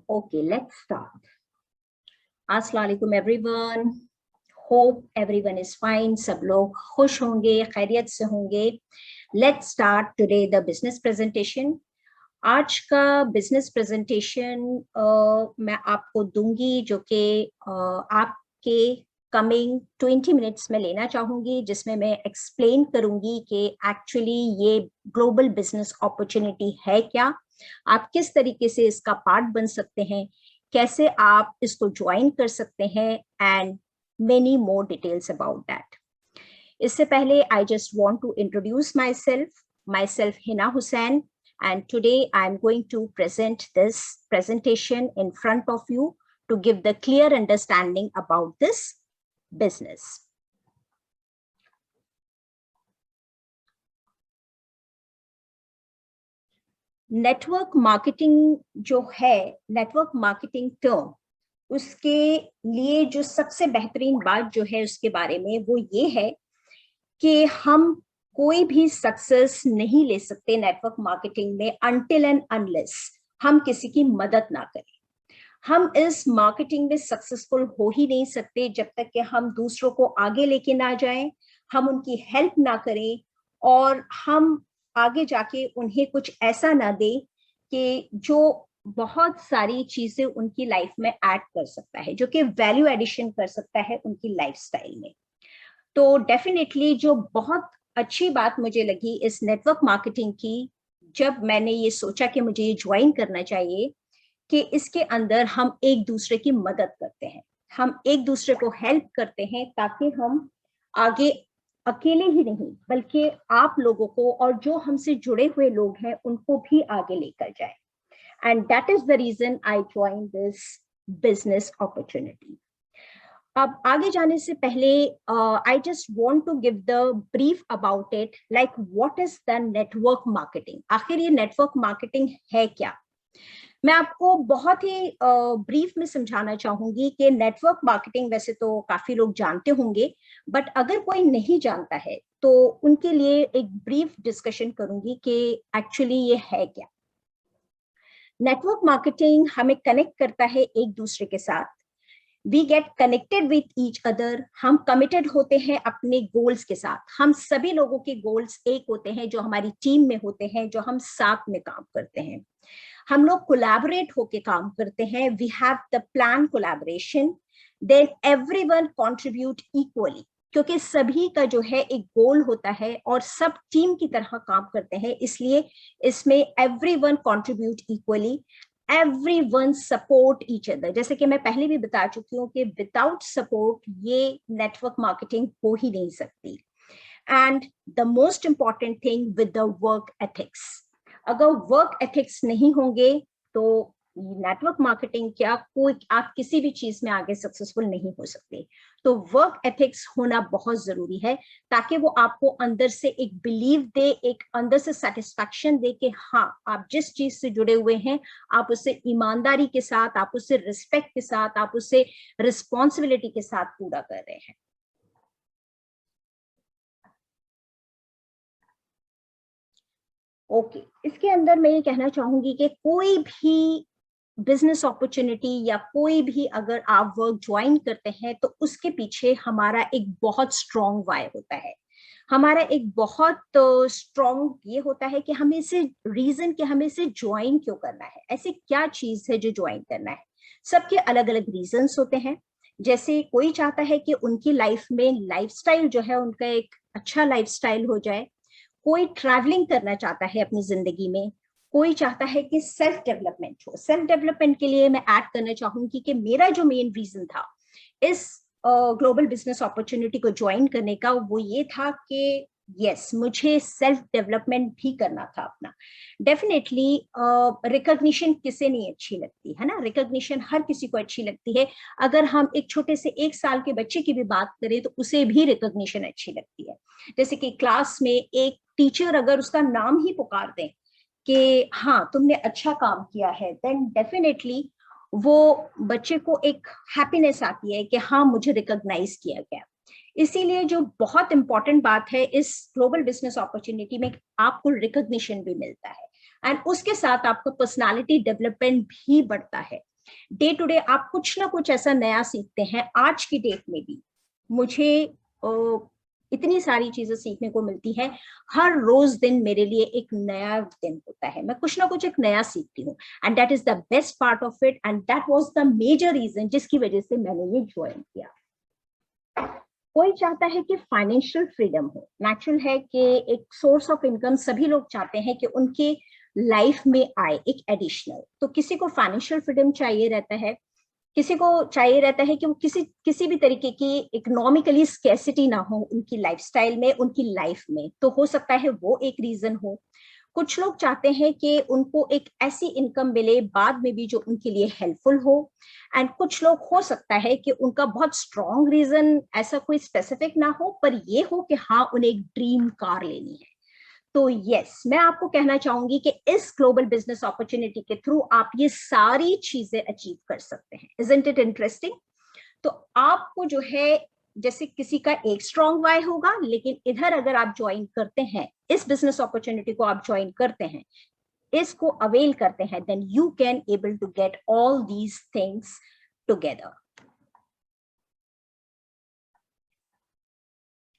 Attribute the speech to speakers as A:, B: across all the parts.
A: Okay, let's start. Assalamu alaikum everyone. Hope everyone is fine. सब लोग खुश होंगे, खैरियत से होंगे. Let's start today the business presentation. आज का business presentation मैं आपको दूंगी जो कि आपके coming 20 minutes में लेना चाहूंगी, जिसमें मैं explain करूंगी कि actually ये global business opportunity है क्या, आप किस तरीके से इसका पार्ट बन सकते हैं, कैसे आप इसको ज्वाइन कर सकते हैं, and many more details about that. इससे पहले I just want to introduce myself Hina Hussain, and today I am going to present this presentation in front of you to give the clear understanding about this business. Network marketing जो है, network marketing term, उसके लिए जो सबसे बेहतरीन बात जो है उसके बारे में वो ये है कि हम कोई भी सक्सेस नहीं ले सकते नेटवर्क मार्केटिंग में अनटिल एंड अनलेस हम किसी की मदद ना करें. हम इस मार्केटिंग में सक्सेसफुल हो ही नहीं सकते जब तक कि हम दूसरों को आगे लेके ना जाएं, हम उनकी हेल्प ना करें और हम आगे जाके उन्हें कुछ ऐसा ना दे कि जो बहुत सारी चीजें उनकी लाइफ में ऐड कर सकता है, जो कि वैल्यू एडिशन कर सकता है उनकी लाइफस्टाइल में. तो डेफिनेटली जो बहुत अच्छी बात मुझे लगी इस नेटवर्क मार्केटिंग की, जब मैंने ये सोचा कि मुझे ये ज्वाइन करना चाहिए, कि इसके अंदर हम एक दूसरे की मदद करते हैं, हम एक दूसरे को हेल्प करते हैं ताकि हम आगे अकेले ही नहीं बल्कि आप लोगों को और जो हमसे जुड़े हुए लोग हैं उनको भी आगे लेकर जाए. And that is the reason I join this business opportunity. अब आगे जाने से पहले I just want to give the brief about it, like what is the network marketing. आखिर ये नेटवर्क मार्केटिंग है क्या? मैं आपको बहुत ही ब्रीफ में समझाना चाहूंगी कि नेटवर्क मार्केटिंग वैसे तो काफी लोग जानते होंगे, बट अगर कोई नहीं जानता है तो उनके लिए एक ब्रीफ डिस्कशन करूंगी कि एक्चुअली ये है क्या. नेटवर्क मार्केटिंग हमें कनेक्ट करता है एक दूसरे के साथ. We get connected with each other. हम कमिटेड होते हैं अपने गोल्स के साथ. हम सभी लोगों के गोल्स एक होते हैं जो हमारी टीम में होते हैं, जो हम साथ में काम करते हैं. हम लोग कोलैबोरेट होके काम करते हैं. We have the plan collaboration. Then everyone contribute equally, क्योंकि सभी का जो है एक गोल होता है और सब टीम की तरह काम करते हैं, इसलिए इसमें everyone contribute equally. Everyone support each other. जैसे कि मैं पहले भी बता चुकी हूँ कि विदाउट सपोर्ट ये नेटवर्क मार्केटिंग हो ही नहीं सकती. And the most important thing with the work ethics. अगर वर्क एथिक्स नहीं होंगे तो नेटवर्क मार्केटिंग क्या, कोई आप किसी भी चीज में आगे सक्सेसफुल नहीं हो सकते. तो वर्क एथिक्स होना बहुत जरूरी है ताकि वो आपको अंदर से एक बिलीव दे, एक अंदर से सेटिस्फैक्शन दे कि हाँ आप जिस चीज से जुड़े हुए हैं आप उसे ईमानदारी के साथ, आप उसे रिस्पेक्ट के साथ, आप उसे रिस्पॉन्सिबिलिटी के साथ पूरा कर रहे हैं. ओके, इसके अंदर मैं ये कहना चाहूंगी कि कोई भी बिजनेस अपॉर्चुनिटी या कोई भी अगर आप वर्क ज्वाइन करते हैं तो उसके पीछे हमारा एक बहुत स्ट्रॉन्ग वाई होता है. हमारा एक बहुत स्ट्रॉन्ग ये होता है कि हमें इसे रीजन कि हमें इसे ज्वाइन क्यों करना है, ऐसी क्या चीज है जो ज्वाइन करना है. सबके अलग अलग रीजंस होते हैं. जैसे कोई चाहता है कि उनकी लाइफ में लाइफस्टाइल जो है उनका एक अच्छा लाइफस्टाइल हो जाए. कोई ट्रैवलिंग करना चाहता है अपनी जिंदगी में. कोई चाहता है कि सेल्फ डेवलपमेंट हो. सेल्फ डेवलपमेंट के लिए मैं ऐड करना चाहूंगी कि मेरा जो मेन रीजन था इस ग्लोबल बिजनेस अपॉर्चुनिटी को ज्वाइन करने का, वो ये था कि यस मुझे सेल्फ डेवलपमेंट भी करना था अपना. डेफिनेटली रिकॉग्निशन किसे नहीं अच्छी लगती है ना. रिकॉग्निशन हर किसी को अच्छी लगती है. अगर हम एक छोटे से 1 साल के बच्चे की भी बात करें तो उसे भी रिकॉग्निशन अच्छी लगती है. जैसे कि क्लास में एक टीचर अगर उसका नाम ही पुकार दें कि हाँ तुमने अच्छा काम किया है, देन डेफिनेटली वो बच्चे को एक हैप्पीनेस आती है कि हाँ मुझे रिकॉग्नाइज किया गया. इसीलिए जो बहुत इंपॉर्टेंट बात है इस ग्लोबल बिजनेस अपॉर्चुनिटी में, आपको रिकॉग्निशन भी मिलता है एंड उसके साथ आपका पर्सनालिटी डेवलपमेंट भी बढ़ता है. डे टू डे आप कुछ ना कुछ ऐसा नया सीखते हैं। आज की डेट में भी मुझे इतनी सारी चीजें सीखने को मिलती है। हर रोज दिन मेरे लिए एक नया दिन होता है, मैं कुछ ना कुछ एक नया सीखती हूँ, and that is the best part of it, and that was the major reason जिसकी वजह से मैंने ये ज्वाइन किया। कोई चाहता है कि फाइनेंशियल फ्रीडम हो, नेचुरल है कि एक सोर्स ऑफ इनकम सभी लोग चाहते हैं कि उनके लाइफ में आए एक एडिशनल। तो किसी को फाइनेंशियल फ्रीडम चाहिए रहता है, किसी को चाहिए रहता है कि वो किसी भी तरीके की इकोनॉमिकली स्कैसिटी ना हो उनकी लाइफस्टाइल में, उनकी लाइफ में। तो हो सकता है वो एक रीजन हो। कुछ लोग चाहते हैं कि उनको एक ऐसी इनकम मिले बाद में भी जो उनके लिए हेल्पफुल हो, एंड कुछ लोग हो सकता है कि उनका बहुत स्ट्रॉन्ग रीजन ऐसा कोई स्पेसिफिक ना हो, पर ये हो कि हाँ उन्हें एक ड्रीम कार लेनी है। तो यस, मैं आपको कहना चाहूंगी कि इस ग्लोबल बिजनेस अपॉर्चुनिटी के थ्रू आप ये सारी चीजें अचीव कर सकते हैं। Isn't it interesting? तो आपको जो है, जैसे किसी का एक स्ट्रॉन्ग वाई होगा, लेकिन इधर अगर आप ज्वाइन करते हैं, इस बिजनेस अपॉर्चुनिटी को आप ज्वाइन करते हैं, इसको अवेल करते हैं, then you can able to get all these things together.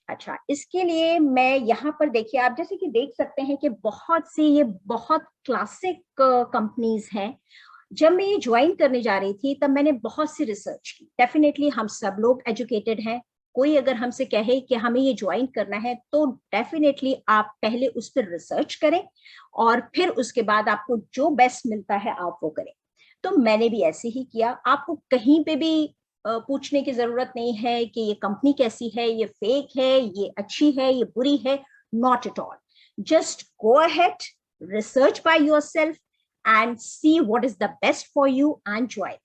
A: अच्छा, इसके लिए मैं यहाँ पर देखिए, आप जैसे कि देख सकते हैं कि बहुत सी ये बहुत क्लासिक कंपनीज हैं। जब मैं ये ज्वाइन करने जा रही थी तब मैंने बहुत सी रिसर्च की। डेफिनेटली हम सब लोग एजुकेटेड हैं, कोई अगर हमसे कहे कि हमें ये ज्वाइन करना है तो डेफिनेटली आप पहले उस पर रिसर्च करें और फिर उसके बाद आपको जो बेस्ट मिलता है आप वो करें। तो मैंने भी ऐसे ही किया। आपको कहीं पे भी पूछने की जरूरत नहीं है कि ये कंपनी कैसी है, ये फेक है, ये अच्छी है, ये बुरी है। Not at all, just go ahead, research by yourself and see what is the best for you and join.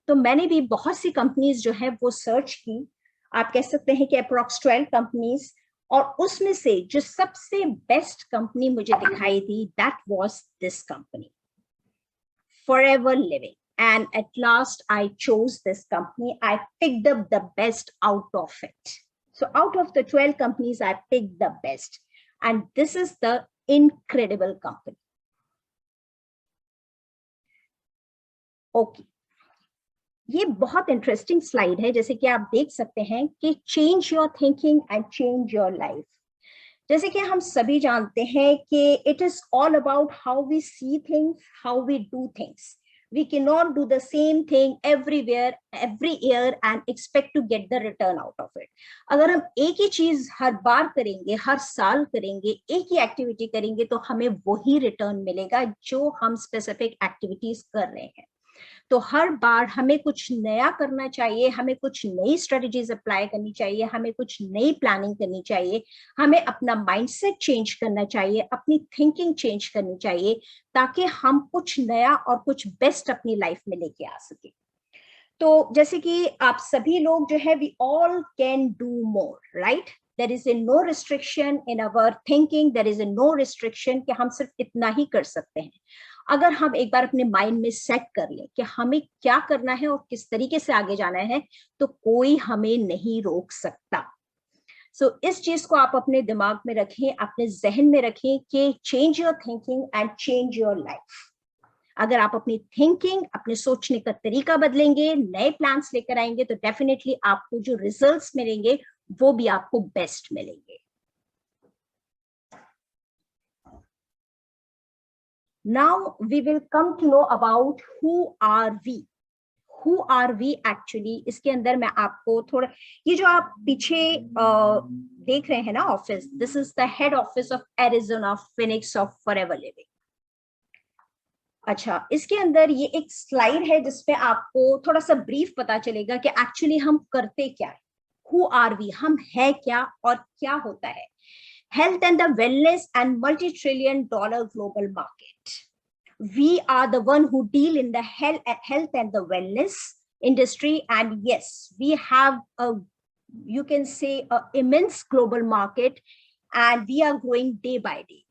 A: तो मैंने भी बहुत सी कंपनीज जो है वो सर्च की। आप कह सकते हैं कि अप्रोक्स 12 कंपनीज, और उसमें से जो सबसे बेस्ट कंपनी मुझे दिखाई दी, that was this company, Forever Living. And at last I chose this company. I picked up the best out of it. So out of the 12 companies, I picked the best. And this is the incredible company. Okay. ये बहुत interesting slide है। जैसे कि आप देख सकते हैं कि change your thinking and change your life. जैसे कि हम सभी जानते हैं कि it is all about how we see things, how we do things. We cannot do the same thing everywhere, every year and expect to get the return out of it. अगर हम एक ही चीज हर बार करेंगे, हर साल करेंगे, एक ही एक्टिविटी करेंगे, तो हमें वही रिटर्न मिलेगा जो हम स्पेसिफिक एक्टिविटीज कर रहे हैं। तो हर बार हमें कुछ नया करना चाहिए, हमें कुछ नई स्ट्रेटजीज अप्लाई करनी चाहिए, हमें कुछ नई प्लानिंग करनी चाहिए, हमें अपना माइंडसेट चेंज करना चाहिए, अपनी थिंकिंग चेंज करनी चाहिए, ताकि हम कुछ नया और कुछ बेस्ट अपनी लाइफ में लेके आ सके। तो जैसे कि आप सभी लोग जो है, we all can do more, right? There is a no restriction in our thinking, there is a no restriction कि हम सिर्फ इतना ही कर सकते हैं। अगर हम एक बार अपने माइंड में सेट कर लें कि हमें क्या करना है और किस तरीके से आगे जाना है, तो कोई हमें नहीं रोक सकता। सो इस चीज को आप अपने दिमाग में रखें, अपने जहन में रखें कि change your thinking and change your life. अगर आप अपनी थिंकिंग, अपने सोचने का तरीका बदलेंगे, नए प्लान्स लेकर आएंगे, तो डेफिनेटली आपको जो रिजल्ट्स मिलेंगे वो भी आपको बेस्ट मिलेंगे। Now we will come to know about who are we. Who are we actually? इसके अंदर मैं आपको थोड़ा, ये जो आप पीछे देख रहे हैं ना office, this is the head office of Arizona Phoenix of forever living. अच्छा, इसके अंदर ये एक स्लाइड है जिसपे आपको थोड़ा सा ब्रीफ पता चलेगा कि एक्चुअली हम करते क्या है। हु आर वी, हम है क्या और क्या होता है। Health and the wellness and multi-trillion-dollar global market. We are the one who deal in the health and the wellness industry, and yes, we have a, you can say, a immense global market, and we are growing day by day.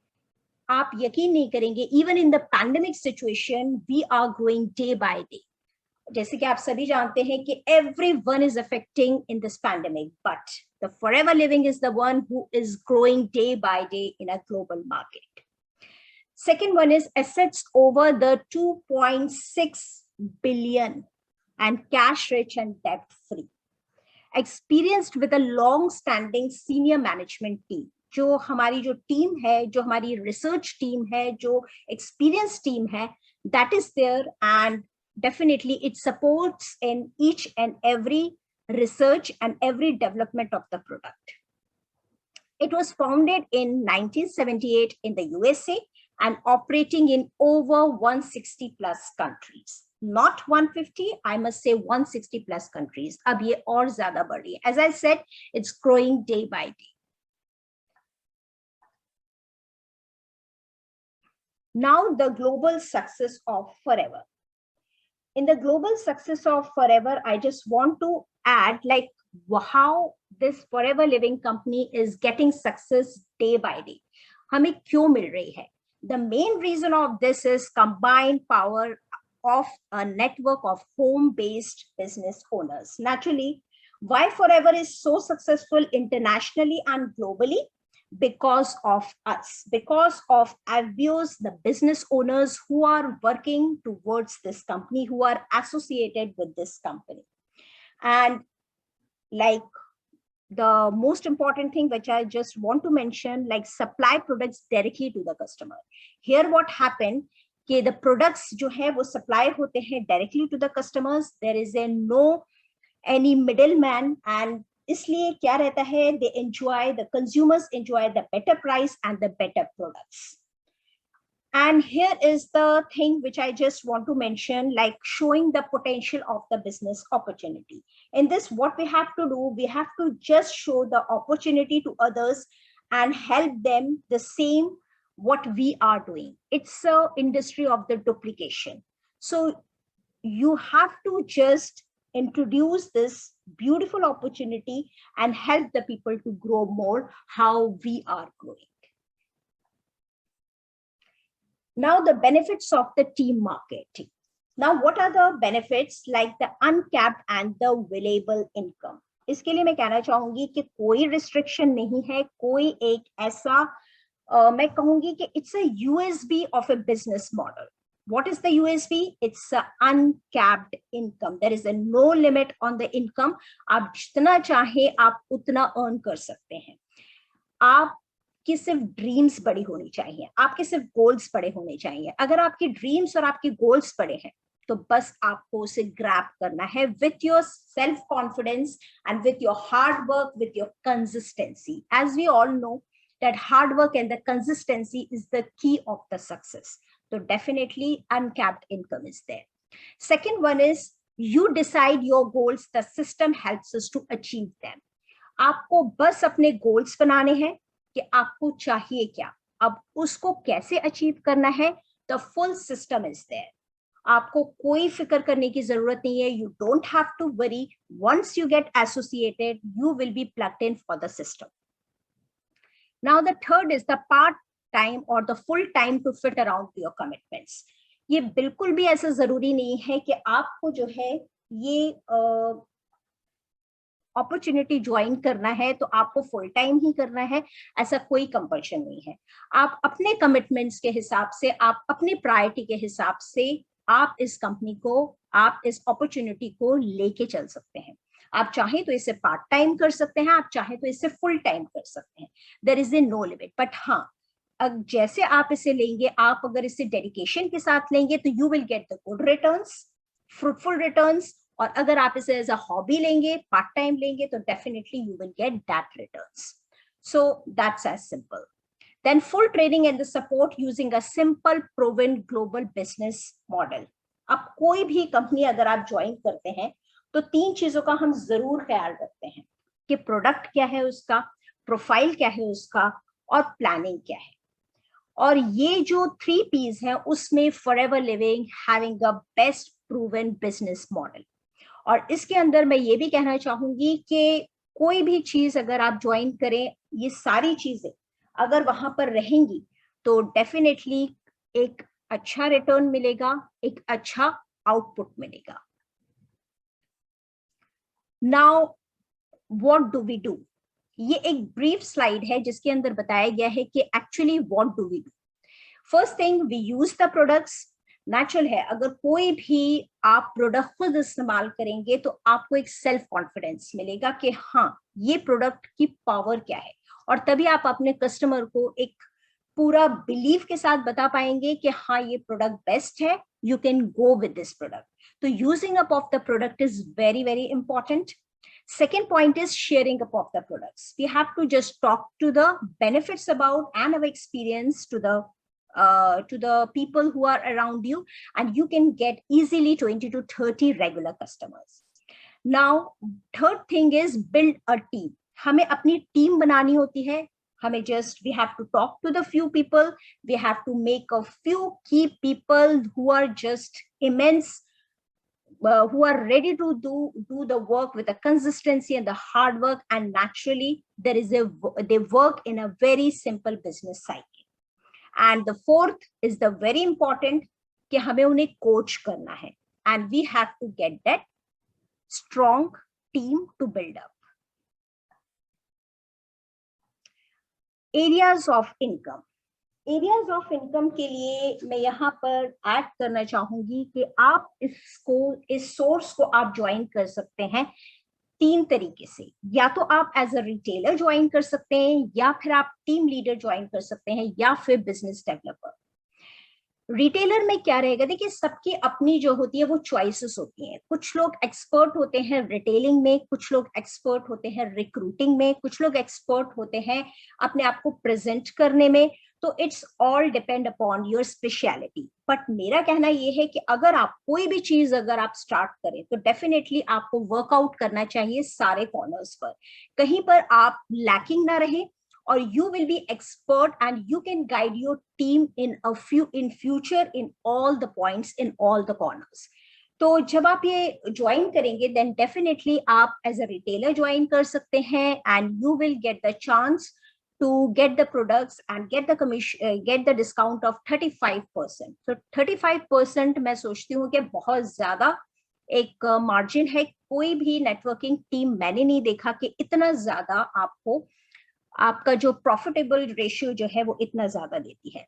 A: आप यकीन नहीं करेंगे, even in the pandemic situation we are growing day by day. जैसे कि आप सभी जानते हैं कि everyone is affecting in this pandemic, but the Forever Living is the one who is growing day by day in a global market. Second one is assets over the $2.6 billion and cash rich and debt free. Experienced with a long standing senior management team. जो हमारी जो team है, जो हमारी research team है, जो experience team है, that is there, and definitely it supports in each and every research and every development of the product. It was founded in 1978 in the USA and operating in over 160 plus countries. Not 150, I must say 160 plus countries. अब ये और ज़्यादा बढ़ रही है. As I said, it's growing day by day. Now the global success of Forever. In the global success of Forever, I just want to add like how this Forever Living company is getting success day by day. हमें क्यों मिल रही है? The main reason of this is combined power of a network of home-based business owners. Naturally, why Forever is so successful internationally and globally? Because of us, because of Avvios, the business owners who are working towards this company, who are associated with this company. And like the most important thing which I just want to mention, like supply products directly to the customer. Here what happened, कि the products जो है वो supply होते हैं directly to the customers. There is a no any middleman, and इसलिए क्या रहता है, they enjoy, the consumers enjoy the better price and the better products. And here is the thing which I just want to mention, like showing the potential of the business opportunity. In this, what we have to do, we have to just show the opportunity to others and help them the same what we are doing. It's an industry of the duplication. So you have to just introduce this beautiful opportunity and help the people to grow more how we are growing. Now the benefits of the team marketing. Now what are the benefits, like the uncapped and the available income? इसके लिए मैं कहना चाहूंगी कि कोई restriction नहीं है, कोई एक ऐसा मैं कहूंगी कि it's a USB of a business model. What is the USB? It's an uncapped income. There is a no limit on the income. आप जितना चाहे आप उतना earn कर सकते हैं. आपकी सिर्फ ड्रीम्स बड़ी होनी चाहिए, आपके सिर्फ गोल्स बड़े होने चाहिए. अगर आपकी ड्रीम्स और आपके गोल्स बड़े हैं तो बस आपको उसे ग्रैब करना है with your self confidence and with your hard work, with your consistency. As we all know that hard work and the consistency is the key of the success. So definitely uncapped income is there. Second one is you decide your goals, the system helps us to achieve them. आपको बस अपने goals बनाने हैं कि आपको चाहिए क्या, अब उसको कैसे अचीव करना है, the full system is there. आपको कोई फिक्र करने की जरूरत नहीं है. You don't have to worry. Once you get associated, you will be plugged in for the system. Now the third is the part-time or the full-time to fit around your commitments. ये बिल्कुल भी ऐसा जरूरी नहीं है कि आपको जो है ये अपॉर्चुनिटी ज्वाइन करना है तो आपको फुल टाइम ही करना है, ऐसा कोई कंपल्शन नहीं है. आप अपने कमिटमेंट्स के हिसाब से, आप अपनी प्रायोरिटी के हिसाब से आप इस कंपनी को, आप इस अपॉर्चुनिटी को लेके चल सकते हैं. आप चाहें तो इसे पार्ट टाइम कर सकते हैं, आप चाहें तो इसे फुल टाइम कर सकते हैं. There is a no limit. But हाँ, जैसे आप इसे लेंगे, आप अगर इसे डेडिकेशन के साथ लेंगे तो you will get the good returns, fruitful returns. और अगर आप इसे एज अ हॉबी लेंगे, पार्ट टाइम लेंगे, तो definitely you will get that returns. So that's as simple. Then full training and the support using a simple proven global business model. अब कोई भी कंपनी अगर आप ज्वाइन करते हैं तो तीन चीजों का हम जरूर ख्याल रखते हैं कि प्रोडक्ट क्या है उसका, प्रोफाइल क्या है उसका, और प्लानिंग क्या है. और ये जो 3 P's हैं उसमें forever living having a best proven business model. और इसके अंदर मैं ये भी कहना चाहूंगी कि कोई भी चीज अगर आप ज्वाइन करें, ये सारी चीजें अगर वहां पर रहेंगी तो डेफिनेटली एक अच्छा रिटर्न मिलेगा, एक अच्छा आउटपुट मिलेगा. Now what do we do? ये एक ब्रीफ स्लाइड है जिसके अंदर बताया गया है कि actually what do we do. First thing, we use the products. Natural है, अगर कोई भी आप प्रोडक्ट खुद इस्तेमाल करेंगे तो आपको एक सेल्फ कॉन्फिडेंस मिलेगा कि हाँ ये प्रोडक्ट की पावर क्या है, और तभी आप अपने कस्टमर को एक पूरा बिलीव के साथ बता पाएंगे कि हाँ ये प्रोडक्ट बेस्ट है, you can go with this product. तो using up of the product is very very important. Second point is sharing up of the products. We have to just talk to the benefits about and our experience to the people who are around you, and you can get easily 20 to 30 regular customers. Now, third thing is build a team. हमें अपनी team बनानी होती है. हमें just we have to talk to the few people. We have to make a few key people who are just immense. Who are ready to do the work with the consistency and the hard work, and naturally they work in a very simple business cycle. And the fourth is the very important कि हमें उन्हें coach करना है, and we have to get that strong team to build up. Areas of income. Areas of income के लिए मैं यहाँ पर ऐड करना चाहूंगी कि आप इस सोर्स को आप ज्वाइन कर सकते हैं 3 तरीके से. या तो आप एज अ रिटेलर ज्वाइन कर सकते हैं, या फिर आप टीम लीडर ज्वाइन कर सकते हैं, या फिर बिजनेस डेवलपर. रिटेलर में क्या रहेगा, देखिए सबकी अपनी जो होती है वो चॉइसेस होती हैं. कुछ लोग एक्सपर्ट होते हैं रिटेलिंग में, कुछ लोग एक्सपर्ट होते हैं रिक्रूटिंग में, कुछ लोग एक्सपर्ट होते हैं अपने आप को प्रेजेंट करने में. तो it's all depend upon your speciality. But मेरा कहना ये है कि अगर आप कोई भी चीज अगर आप स्टार्ट करें तो डेफिनेटली आपको वर्कआउट करना चाहिए सारे कॉर्नर्स पर, कहीं पर आप लैकिंग ना रहे, or you will be expert and you can guide your team in future in all the points, in all the corners. तो जब आप ये ज्वाइन करेंगे then definitely आप as a retailer ज्वाइन कर सकते हैं, and you will get the chance to get the products and get the commission, get the discount of 35%. So 35% मैं सोचती हूँ कि बहुत ज्यादा एक मार्जिन है. कोई भी नेटवर्किंग टीम मैंने नहीं देखा कि इतना ज्यादा आपको आपका जो प्रॉफिटेबल रेशियो जो है वो इतना ज्यादा देती है.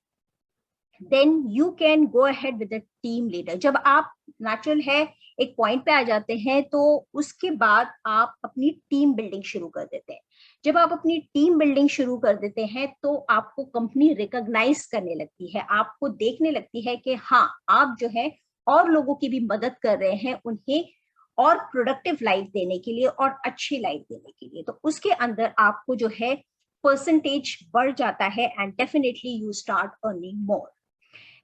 A: Then you can go ahead with the team leader. जब आप नेचुरल है एक पॉइंट पे आ जाते हैं तो उसके बाद आप अपनी टीम बिल्डिंग शुरू कर देते हैं. जब आप अपनी टीम बिल्डिंग शुरू कर देते हैं तो आपको कंपनी रिकॉग्नाइज करने लगती है, आपको देखने लगती है कि हाँ आप जो है और लोगों की भी मदद कर रहे हैं उन्हें और प्रोडक्टिव लाइफ देने के लिए और अच्छी लाइफ देने के लिए. तो उसके अंदर आपको जो है परसेंटेज बढ़ जाता है, and definitely you start earning more.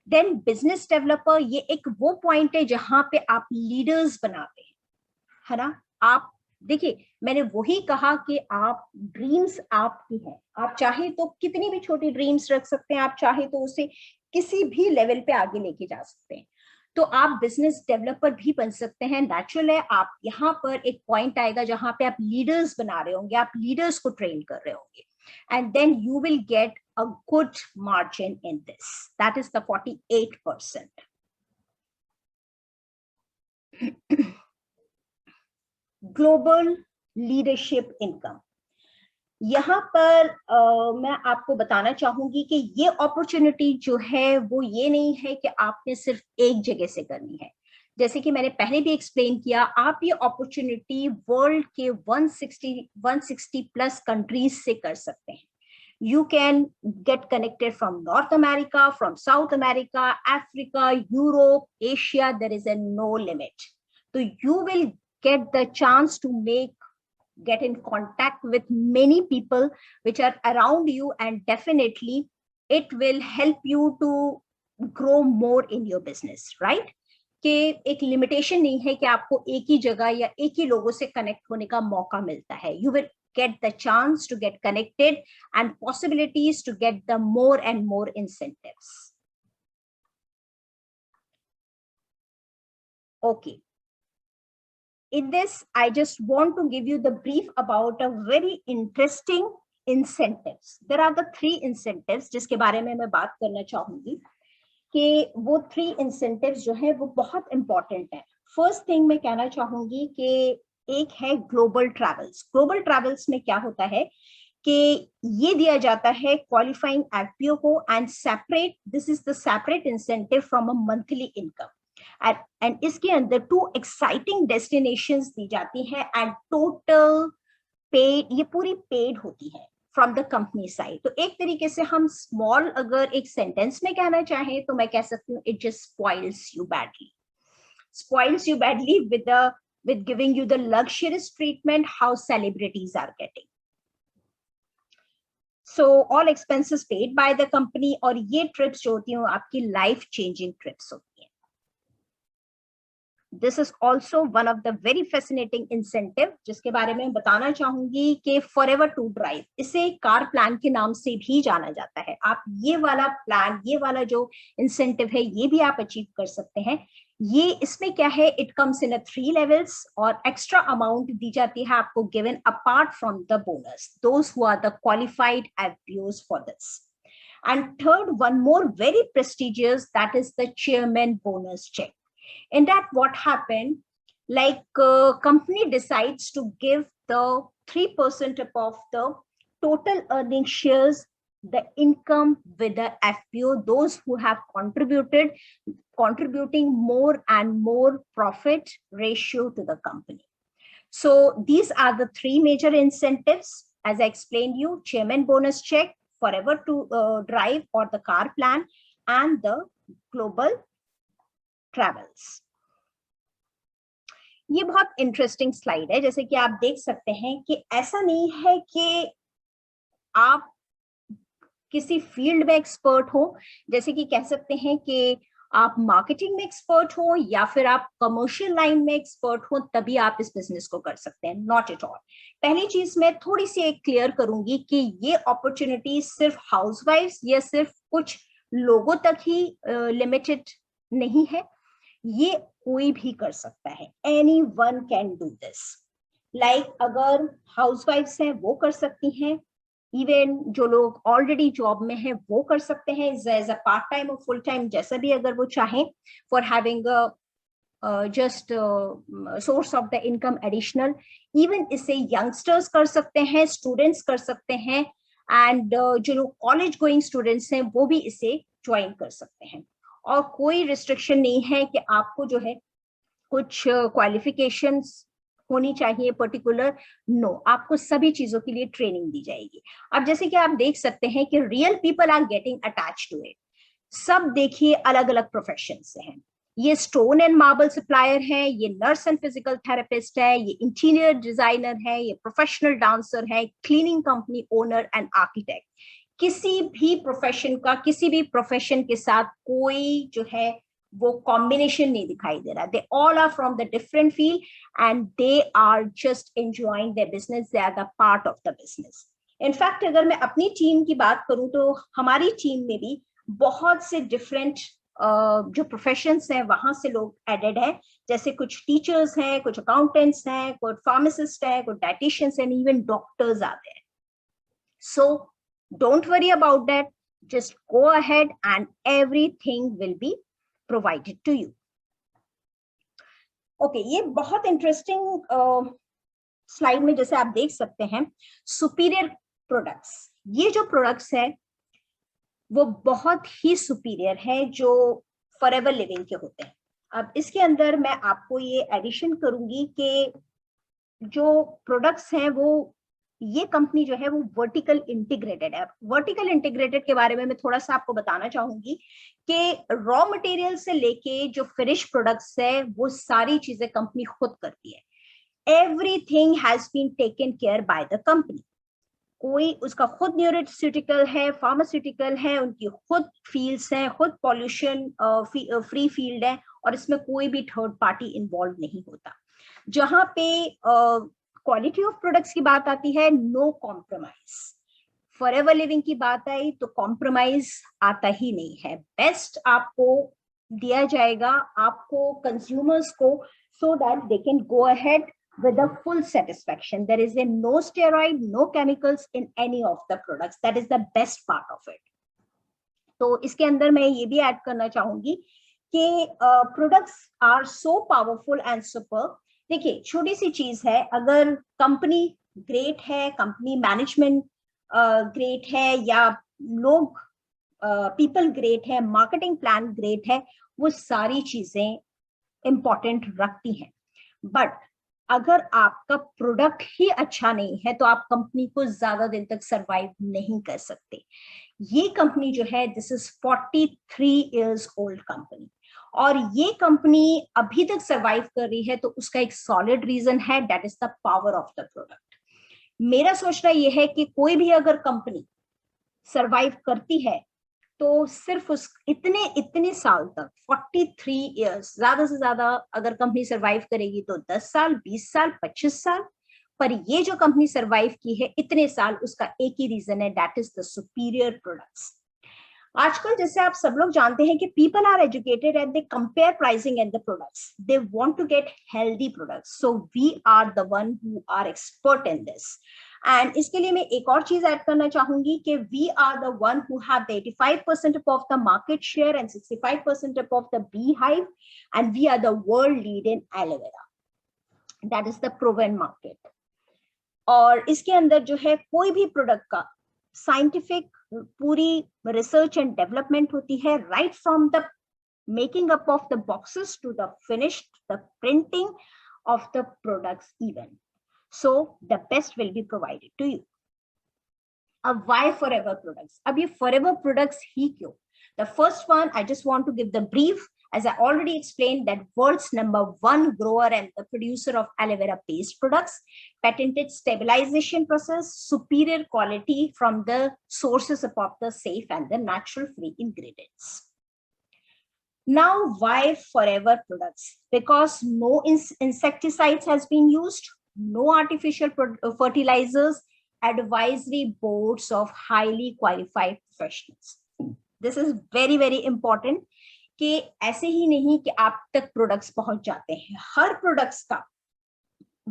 A: Then business developer, ये एक वो पॉइंट है जहां पे आप लीडर्स बनाते हैं, है ना. आप देखिए मैंने वही कहा कि आप ड्रीम्स आपकी हैं, आप चाहे तो कितनी भी छोटी ड्रीम्स रख सकते हैं, आप चाहे तो उसे किसी भी लेवल पे आगे लेके जा सकते हैं. तो आप बिजनेस डेवलपर भी बन सकते हैं. नेचुरल है आप यहाँ पर एक पॉइंट आएगा जहां पे आप लीडर्स बना रहे होंगे, आप लीडर्स को ट्रेन कर रहे होंगे, and then you will get a good margin in this. That is the 48%. Global leadership income. यहाँ पर मैं आपको बताना चाहूंगी कि ये अपॉर्चुनिटी जो है वो ये नहीं है कि आपने सिर्फ एक जगह से करनी है. जैसे कि मैंने पहले भी एक्सप्लेन किया, आप ये अपॉर्चुनिटी वर्ल्ड के 160 प्लस कंट्रीज से कर सकते हैं. You can get connected from North America, from South America, Africa, Europe, Asia. There is a no limit. So you will get the chance to get in contact with many people which are around you, and definitely it will help you to grow more in your business, right? कि एक limitation नहीं है कि आपको एक ही जगह या एक ही लोगों से कनेक्ट होने का मौका मिलता है. You will get the chance to get connected and possibilities to get the more and more incentives. Okay. In this, I just want to give you the brief about a very interesting incentives. There are the 3 incentives जिसके बारे में मैं बात करना चाहूंगी कि वो 3 incentives जो है वो बहुत important है. फर्स्ट थिंग मैं कहना चाहूंगी कि एक है ग्लोबल ट्रैवल्स. ग्लोबल ट्रैवल्स में क्या होता है कि ये दिया जाता है क्वालिफाइंग एफपीओ को and separate, this is the separate incentive from a monthly income and इसके अंदर 2 एक्साइटिंग डेस्टिनेशंस दी जाती हैं एंड टोटल पेड, ये पूरी पेड होती है फ्रॉम द कंपनी साइड। तो एक तरीके से हम स्मॉल अगर एक सेंटेंस में कहना चाहें तो मैं कह सकती हूँ it just spoils you badly with giving you the luxurious treatment how celebrities are getting. So all expenses paid by the company, और ये ट्रिप्स जो होती हैं आपकी लाइफ चेंजिंग ट्रिप्स होती हैं। This is also one of the very fascinating incentive जिसके बारे में बताना चाहूंगी कि Forever to Drive, इसे कार प्लान के नाम से भी जाना जाता है। आप ये वाला प्लान, ये वाला जो इंसेंटिव है, ये भी आप अचीव कर सकते हैं। ये इसमें क्या है, इट कम्स इन 3 लेवल्स और एक्स्ट्रा अमाउंट दी जाती है आपको given apart from the bonus, those who are the qualified FPOs for this. And third, one more very prestigious, that is the chairman bonus check. In that, what happened, like company decides to give the 3% of the total earning shares, the income with the FPO, those who have contributing more and more profit ratio to the company. So these are the 3 major incentives, as I explained you: chairman bonus check, Forever to Drive or the car plan, and the global travels. ये बहुत interesting slide है। जैसे कि आप देख सकते हैं कि ऐसा नहीं है कि आप किसी फील्ड में एक्सपर्ट हो, जैसे कि कह सकते हैं कि आप मार्केटिंग में एक्सपर्ट हो या फिर आप कमर्शियल लाइन में एक्सपर्ट हो, तभी आप इस बिजनेस को कर सकते हैं। Not at all. पहली चीज मैं थोड़ी सी एक क्लियर करूंगी कि ये अपॉर्चुनिटी सिर्फ हाउसवाइफ्स या सिर्फ कुछ लोगों तक ही लिमिटेड नहीं है, ये कोई भी कर सकता है। Anyone can do this. Like अगर हाउसवाइफ्स हैं वो कर सकती हैं, इवन जो लोग ऑलरेडी जॉब में हैं वो कर सकते हैं एज अ पार्ट टाइम और फुल टाइम, जैसा भी अगर वो चाहें, for having just source of the income additional. Even इसे यंगस्टर्स कर सकते हैं, स्टूडेंट्स कर सकते हैं, एंड जो लोग कॉलेज गोइंग स्टूडेंट्स हैं वो भी इसे ज्वाइन कर सकते हैं। और कोई रिस्ट्रिक्शन नहीं है कि आपको जो है कुछ क्वालिफिकेशंस होनी चाहिए पर्टिकुलर, नो, आपको सभी चीजों के लिए ट्रेनिंग दी जाएगी। अब जैसे कि आप देख सकते हैं कि real people are getting attach to it. सब देखिए अलग अलग प्रोफेशन से हैं। ये स्टोन एंड मार्बल सप्लायर है, ये नर्स एंड फिजिकल थेरेपिस्ट है, ये इंटीरियर डिजाइनर है, ये प्रोफेशनल डांसर है, cleaning company owner and architect. किसी भी प्रोफेशन का, किसी भी प्रोफेशन के साथ कोई जो है वो कॉम्बिनेशन नहीं दिखाई दे रहा। They all are from the different field and they are just enjoying their business, they are the part of the business. In fact अगर मैं अपनी टीम की बात करूं तो हमारी टीम में भी बहुत से डिफरेंट जो प्रोफेशंस हैं वहां से लोग एडेड हैं। जैसे कुछ टीचर्स हैं, कुछ अकाउंटेंट्स हैं, कुछ फार्मासिस्ट हैं, कुछ डाइटिशियंस हैं, इवन डॉक्टर्स आते हैं। सो don't worry about that, just go ahead and everything will be provided to you. Okay, ये बहुत इंटरेस्टिंग स्लाइड में जैसे आप देख सकते हैं सुपीरियर प्रोडक्ट्स। ये जो प्रोडक्ट्स है वो बहुत ही सुपीरियर है जो फॉरएवर लिविंग के होते हैं। अब इसके अंदर मैं आपको ये एडिशन करूंगी कि जो प्रोडक्ट्स हैं वो, ये कंपनी जो है वो वर्टिकल इंटीग्रेटेड है। वर्टिकल इंटीग्रेटेड के बारे में मैं थोड़ा सा आपको बताना चाहूंगी कि रॉ मटेरियल से लेके जो फिनिश प्रोडक्ट्स है वो सारी चीजें कंपनी खुद करती है। Everything has been taken care by the company. कोई उसका खुद न्यूरोस्यूटिकल है, फार्मास्यूटिकल है, उनकी खुद फील्ड्स हैं, खुद पॉल्यूशन फ्री फील्ड है, और इसमें कोई भी थर्ड पार्टी इन्वॉल्व नहीं होता। जहां पे क्वालिटी ऑफ प्रोडक्ट्स की बात आती है, नो कॉम्प्रोमाइज। फॉरएवर लिविंग की बात आई तो कॉम्प्रोमाइज आता ही नहीं है। बेस्ट आपको दिया जाएगा आपको कंज्यूमर्स को, so that they can go ahead with a full satisfaction. There is no steroid, no chemicals in any of the products. That is the best part of it. तो इसके अंदर मैं ये भी ऐड करना चाहूंगी कि products are so powerful and super. देखिए छोटी सी चीज है, अगर कंपनी ग्रेट है, कंपनी मैनेजमेंट ग्रेट है या लोग पीपल ग्रेट है, मार्केटिंग प्लान ग्रेट है, वो सारी चीजें इंपॉर्टेंट रखती हैं। बट अगर आपका प्रोडक्ट ही अच्छा नहीं है तो आप कंपनी को ज्यादा दिन तक सरवाइव नहीं कर सकते। ये कंपनी जो है, this is 43 years old company, और ये कंपनी अभी तक सरवाइव कर रही है तो उसका एक सॉलिड रीजन है, that is the power of the product. मेरा सोचना यह है कि कोई भी अगर कंपनी सरवाइव करती है तो सिर्फ उस इतने इतने साल तक, 43 इयर्स, ज्यादा से ज्यादा अगर कंपनी सरवाइव करेगी तो 10 साल, 20 साल, 25 साल, पर ये जो कंपनी सरवाइव की है इतने साल, उसका एक ही रीजन है, that is the superior products. आजकल जैसे आप सब लोग जानते हैं कि people are educated and they compare pricing and the products, they want to get healthy products, so we are the one who are expert in this. And इसके लिए मैं एक और चीज ऐड करना चाहूंगी कि we are the one who have the 85% of the market share and 65% of the bee hive, and we are the world lead in aloe vera, that is the proven market. और इसके अंदर जो है कोई भी प्रोडक्ट का साइंटिफिक पूरी research and development होती है, right from the making up of the boxes to the finished, the printing of the products even, so the best will be provided to you. अब why forever products? अब ये forever products ही क्यों? The first one, I just want to give the brief, as I already explained, that world's #1 grower and the producer of aloe vera paste products, patented stabilization process, superior quality from the sources of the safe and the natural free ingredients. Now, why forever products? Because no insecticides has been used, no artificial fertilizers, advisory boards of highly qualified professionals. This is very very important कि ऐसे ही नहीं कि आप तक products पहुंच जाते हैं। हर products का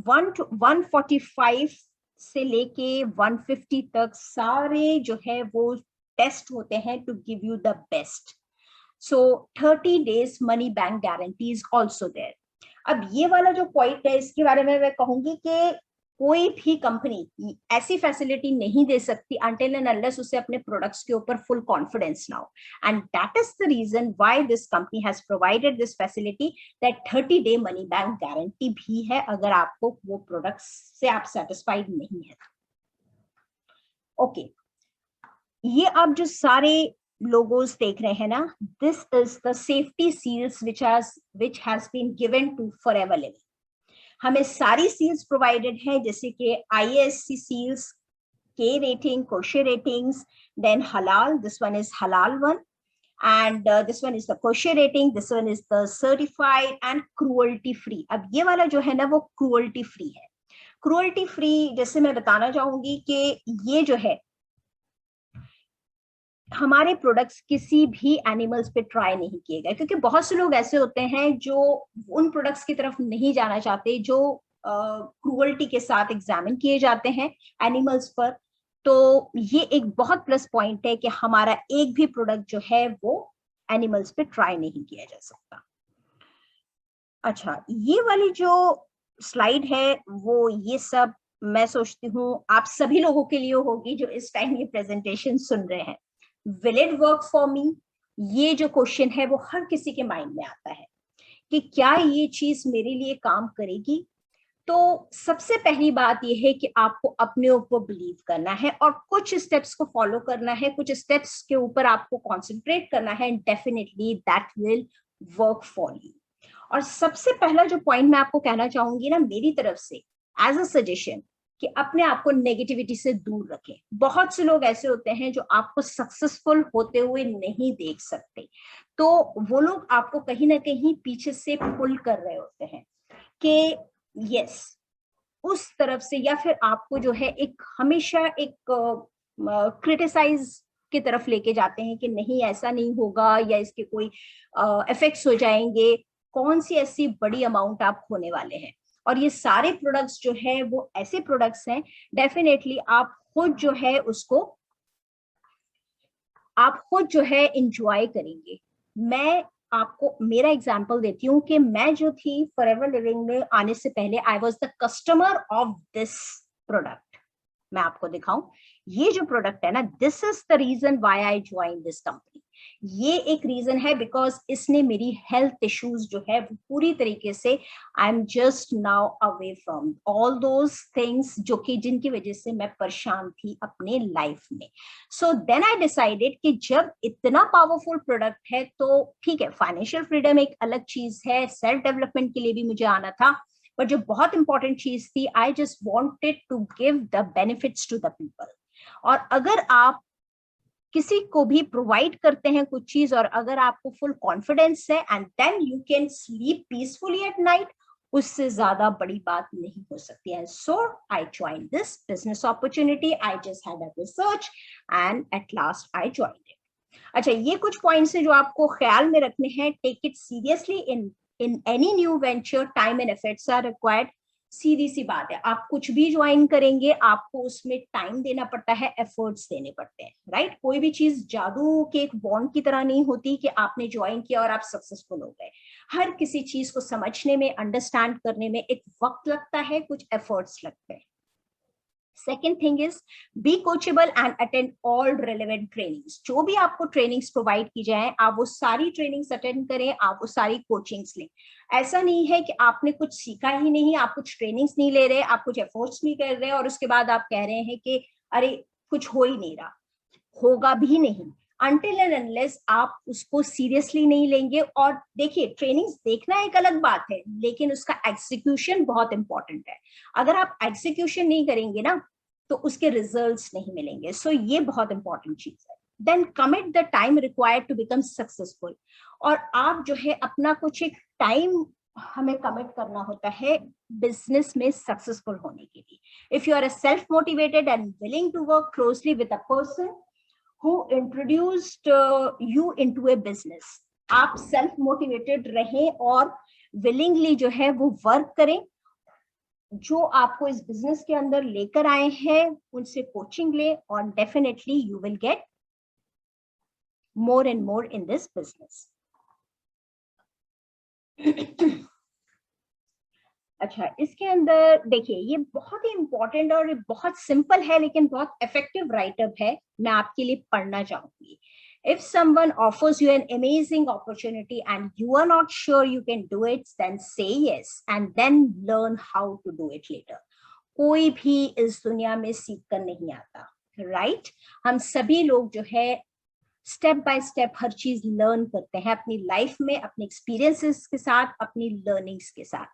A: 145 से लेके 150 तक सारे जो है वो टेस्ट होते हैं to give you the best. So 30 days money bank guarantee is also there. अब ये वाला जो पॉइंट है इसके बारे में मैं कहूंगी कि कोई भी कंपनी ऐसी फैसिलिटी नहीं दे सकती until and unless उसे अपने प्रोडक्ट्स के ऊपर फुल कॉन्फिडेंस ना हो, and that is the reason why this company has provided this facility, that 30 day money bank guarantee भी है अगर आपको वो प्रोडक्ट्स से आप सेटिस्फाइड नहीं है। ओके, ये आप जो सारे logos देख रहे हैं ना, this is the safety seals which has been given to Forever Living. हमें सारी seals provided हैं, जैसे कि ISC seals, K rating, kosher ratings, then halal, this one is halal one, and this one is the kosher rating, this one is the certified and cruelty free. अब ये वाला जो है ना वो cruelty free है। cruelty free जैसे मैं बताना चाहूंगी कि ये जो है हमारे प्रोडक्ट्स किसी भी एनिमल्स पे ट्राई नहीं किए गए, क्योंकि बहुत से लोग ऐसे होते हैं जो उन प्रोडक्ट्स की तरफ नहीं जाना चाहते जो क्रूअल्टी के साथ एग्जामिन किए जाते हैं एनिमल्स पर। तो ये एक बहुत प्लस पॉइंट है कि हमारा एक भी प्रोडक्ट जो है वो एनिमल्स पे ट्राई नहीं किया जा सकता। अच्छा, ये वाली जो स्लाइड है वो ये सब मैं सोचती हूँ आप सभी लोगों के लिए होगी जो इस टाइम ये प्रेजेंटेशन सुन रहे हैं। Will it work for me? ये जो क्वेश्चन है वो हर किसी के माइंड में आता है कि क्या ये चीज मेरे लिए काम करेगी। तो सबसे पहली बात ये है कि आपको अपने ऊपर बिलीव करना है और कुछ स्टेप्स को फॉलो करना है, कुछ स्टेप्स के ऊपर आपको कॉन्सेंट्रेट करना है, definitely that will work for you. और सबसे पहला जो पॉइंट मैं आपको कहना चाहूंगी ना मेरी तरफ से एज अ सजेशन, कि अपने आप को नेगेटिविटी से दूर रखें। बहुत से लोग ऐसे होते हैं जो आपको सक्सेसफुल होते हुए नहीं देख सकते, तो वो लोग आपको कहीं ना कहीं पीछे से पुल कर रहे होते हैं कि यस उस तरफ से, या फिर आपको जो है एक हमेशा एक क्रिटिसाइज की तरफ लेके जाते हैं कि नहीं ऐसा नहीं होगा या इसके कोई इफेक्ट्स हो जाएंगे, कौन सी ऐसी बड़ी अमाउंट आप खोने वाले हैं। और ये सारे प्रोडक्ट्स जो है वो ऐसे प्रोडक्ट्स हैं, डेफिनेटली आप खुद जो है उसको आप खुद जो है एंजॉय करेंगे। मैं आपको मेरा एग्जांपल देती हूँ कि मैं जो थी फॉरएवर लिविंग में आने से पहले I was the customer of this product. मैं आपको दिखाऊं, ये जो प्रोडक्ट है ना, this is the reason why I join this company. ये एक रीजन है, बिकॉज इसने मेरी हेल्थ इश्यूज जो है वो पूरी तरीके से, I am just now away from all those things जो कि जिनकी वजह से मैं परेशान थी अपने लाइफ में। सो देन आई डिसाइडेड कि जब इतना पावरफुल प्रोडक्ट है तो ठीक है, फाइनेंशियल फ्रीडम एक अलग चीज है, सेल्फ डेवलपमेंट के लिए भी मुझे आना था, पर जो बहुत इंपॉर्टेंट चीज थी, I just wanted to give the benefits to the people. और अगर आप किसी को भी प्रोवाइड करते हैं कुछ चीज, और अगर आपको फुल कॉन्फिडेंस है and then you can sleep peacefully at night, उससे ज्यादा बड़ी बात नहीं हो सकती है। So I join this business opportunity, I just had a research and at last I joined it. अच्छा, ये कुछ पॉइंट्स हैं जो आपको ख्याल में रखने हैं। Take it seriously in any new venture, time and efforts are required. सीधी सी बात है, आप कुछ भी ज्वाइन करेंगे आपको उसमें टाइम देना पड़ता है, एफर्ट्स देने पड़ते हैं, राइट। कोई भी चीज जादू के एक बॉन्ड की तरह नहीं होती कि आपने ज्वाइन किया और आप सक्सेसफुल हो गए। हर किसी चीज को समझने में, अंडरस्टैंड करने में एक वक्त लगता है, कुछ एफर्ट्स लगते हैं। Second thing is be coachable and attend all relevant trainings. जो भी आपको ट्रेनिंग्स प्रोवाइड की जाए, आप वो सारी ट्रेनिंग्स अटेंड करें, आप वो सारी कोचिंग्स लें। ऐसा नहीं है कि आपने कुछ सीखा ही नहीं, आप कुछ ट्रेनिंग्स नहीं ले रहे, आप कुछ एफर्ट्स नहीं कर रहे और उसके बाद आप कह रहे हैं कि अरे कुछ हो ही नहीं रहा। होगा भी नहीं until and unless आप उसको सीरियसली नहीं लेंगे। और देखिए, ट्रेनिंग्स देखना एक अलग बात है, लेकिन उसका एग्जीक्यूशन बहुत इंपॉर्टेंट है। अगर आप एग्जीक्यूशन नहीं करेंगे ना, तो उसके रिजल्ट्स नहीं मिलेंगे। सो ये बहुत इंपॉर्टेंट चीज है। Then commit the time required to become successful. और आप जो है अपना कुछ एक टाइम हमें कमिट करना होता है बिजनेस में सक्सेसफुल होने के लिए। If you are a self motivated and willing to work closely with a person who introduced you into a business, आप सेल्फ मोटिवेटेड रहें और विलिंगली जो है वो वर्क करें। जो आपको इस बिजनेस के अंदर लेकर आए हैं उनसे कोचिंग ले, और definitely you will get more and more in this business. अच्छा, इसके अंदर देखिए, ये बहुत ही इंपॉर्टेंट और बहुत सिंपल है लेकिन बहुत इफेक्टिव राइटअप है, मैं आपके लिए पढ़ना चाहूंगी। If someone offers you an amazing opportunity and you are not sure you can do it, then say yes and then learn how to do it later. कोई भी इस दुनिया में सीख कर नहीं आता, राइट? हम सभी लोग जो है स्टेप बाय स्टेप हर चीज लर्न करते हैं अपनी लाइफ में, अपने एक्सपीरियंसेस के साथ, अपनी लर्निंग्स के साथ।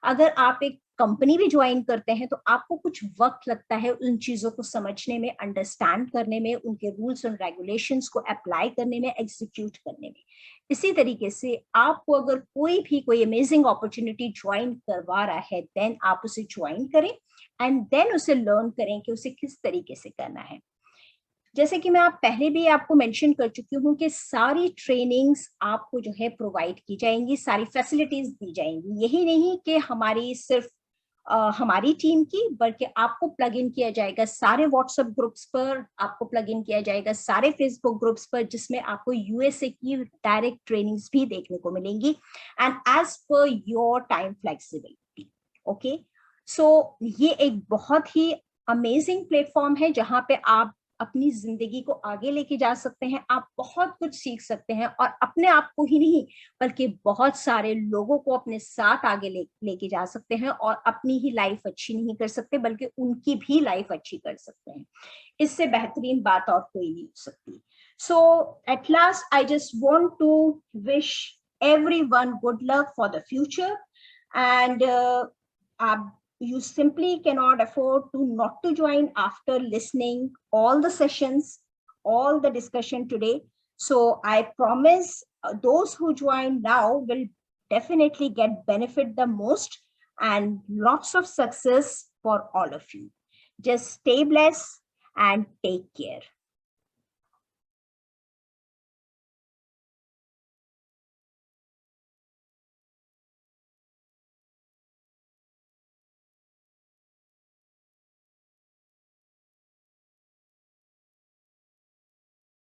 A: अगर आप एक कंपनी भी ज्वाइन करते हैं तो आपको कुछ वक्त लगता है उन चीजों को समझने में, अंडरस्टैंड करने में, उनके रूल्स और रेगुलेशंस को अप्लाई करने में, एग्जीक्यूट करने में। इसी तरीके से आपको अगर कोई अमेजिंग अपॉर्चुनिटी ज्वाइन करवा रहा है, देन आप उसे ज्वाइन करें एंड देन उसे लर्न करें कि उसे किस तरीके से करना है। जैसे कि मैं आप पहले भी आपको मेंशन कर चुकी हूँ कि सारी ट्रेनिंग्स आपको जो है प्रोवाइड की जाएंगी, सारी फैसिलिटीज दी जाएंगी। यही नहीं कि हमारी सिर्फ हमारी टीम की, बल्कि आपको प्लग इन किया जाएगा सारे व्हाट्सएप ग्रुप्स पर, आपको प्लग इन किया जाएगा सारे फेसबुक ग्रुप्स पर, जिसमें आपको यूएसए की डायरेक्ट ट्रेनिंग्स भी देखने को मिलेंगी and as per your time flexibility. Okay, so ये एक बहुत ही अमेजिंग प्लेटफॉर्म है जहां पे आप अपनी जिंदगी को आगे लेके जा सकते हैं, आप बहुत कुछ सीख सकते हैं और अपने आप को ही नहीं बल्कि बहुत सारे लोगों को अपने साथ आगे लेके जा सकते हैं, और अपनी ही लाइफ अच्छी नहीं कर सकते बल्कि उनकी भी लाइफ अच्छी कर सकते हैं। इससे बेहतरीन बात और कोई नहीं हो सकती। So at last I just want to wish everyone good luck for the future, and you simply cannot afford to not to join after listening all the sessions, all the discussion today. So I promise those who join now will definitely get benefit the most, and lots of success for all of you. Just stay blessed and take care.